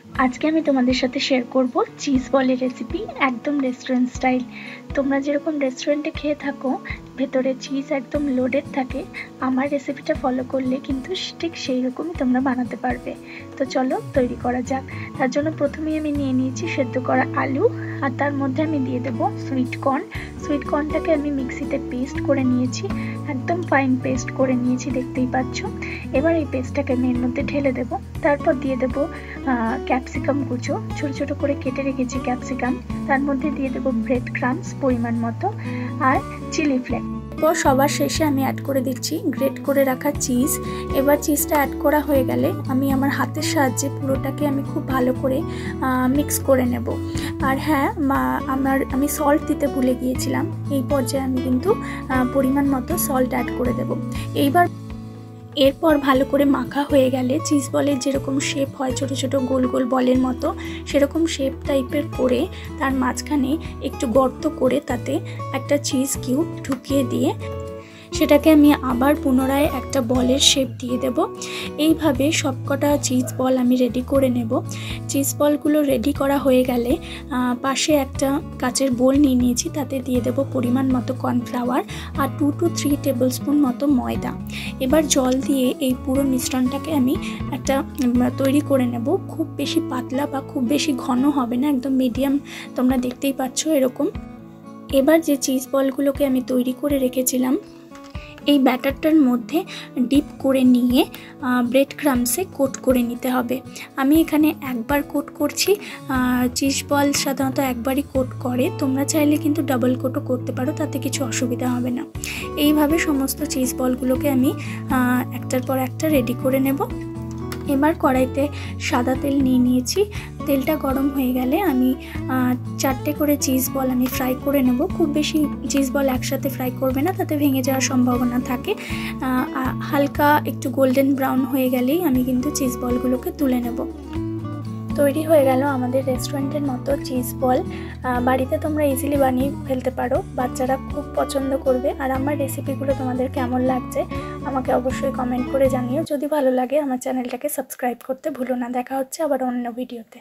আজকে আমি তোমাদের সাথে শেয়ার করব চিজ বলের রেসিপি, একদম রেস্টুরেন্ট স্টাইল। তোমরা যেরকম রেস্টুরেন্টে খেয়ে থাকো ভেতরে চিজ একদম লোডেড থাকে, আমার রেসিপিটা ফলো করলে কিন্তু ঠিক সেই রকমই তোমরা বানাতে পারবে। তো চলো তৈরি করা যাক। তার জন্য প্রথমেই আমি নিয়ে নিয়েছি সেদ্ধ করা আলু, আর তার মধ্যে আমি দিয়ে দেবো সুইট কর্ন। সুইট কর্নটাকে আমি মিক্সিতে পেস্ট করে নিয়েছি, একদম ফাইন পেস্ট করে নিয়েছি, দেখতেই পাচ্ছ। এবার এই পেস্টটাকে আমি এর মধ্যে ঢেলে দেবো। তারপর দিয়ে দেবো ক্যাপসিকাম কুচো, ছোট ছোট করে কেটে রেখেছি ক্যাপসিকাম। তার মধ্যে দিয়ে দেবো ব্রেড ক্রাম্বস পরিমাণ মতো, আর চিলি ফ্লেক্স। এরপর সবার শেষে আমি অ্যাড করে দিচ্ছি গ্রেট করে রাখা চিজ। এবার চিজটা অ্যাড করা হয়ে গেলে আমি আমার হাতের সাহায্যে পুরোটাকে আমি খুব ভালো করে মিক্স করে নেব। আর হ্যাঁ, আমি সল্ট দিতে ভুলে গিয়েছিলাম, এই পর্যায়ে আমি কিন্তু পরিমাণ মতো সল্ট অ্যাড করে দেব। এরপর ভালো করে মাখা হয়ে গেলে চিজ বলের যেরকম শেপ হয়, ছোট ছোট গোল গোল বলের মতো, সেরকম শেপ টাইপের করে তার মাঝখানে একটু গর্ত করে তাতে একটা চিজ কিউব ঢুকিয়ে দিয়ে সেটাকে আমি আবার পুনরায় একটা বলের শেপ দিয়ে দেব। এইভাবে সবকটা চিজ বল আমি রেডি করে নেব। চিজ বলগুলো রেডি করা হয়ে গেলে পাশে একটা কাচের বোল নিয়ে নিয়েছি, তাতে দিয়ে দেব পরিমাণ মতো কর্নফ্লাওয়ার আর 2 to 3 টেবিল স্পুন মতো ময়দা। এবার জল দিয়ে এই পুরো মিশ্রণটাকে আমি একটা তৈরি করে নেব। খুব বেশি পাতলা বা খুব বেশি ঘন হবে না, একদম মিডিয়াম, তোমরা দেখতেই পাচ্ছ এরকম। এবার যে চিজ বলগুলোকে আমি তৈরি করে রেখেছিলাম এই ব্যাটারটার মধ্যে ডিপ করে নিয়ে ব্রেড ক্রাম্বসে কোট করে নিতে হবে। আমি এখানে একবার কোট করছি, চিজ বল সাধারণত একবারই কোট করে, তোমরা চাইলে কিন্তু ডাবল কোটও করতে পারো, তাতে কিছু অসুবিধা হবে না। এইভাবে সমস্ত চিজ বলগুলোকে আমি একটার পর একটা রেডি করে নেব। এবার কড়াইতে সাদা তেল নিয়ে নিয়েছি, তেলটা গরম হয়ে গেলে আমি 4টে করে চিজ বল আমি ফ্রাই করে নেব। খুব বেশি চিজ বল একসাথে ফ্রাই করবে না, তাতে ভেঙে যাওয়ার সম্ভাবনা থাকে। হালকা একটু গোল্ডেন ব্রাউন হয়ে গেলেই আমি কিন্তু চিজ বলগুলোকে তুলে নেব। তৈরি হয়ে গেল আমাদের রেস্টুরেন্টের মতো চিজ বল। বাড়িতে তোমরা ইজিলি বানিয়ে ফেলতে পারো, বাচ্চারা খুব পছন্দ করবে। আর আমার রেসিপিগুলো তোমাদের কেমন লাগছে আমাকে অবশ্যই কমেন্ট করে জানিও। যদি ভালো লাগে আমার চ্যানেলটাকে সাবস্ক্রাইব করতে ভুলো না। দেখা হচ্ছে আবার অন্য ভিডিওতে।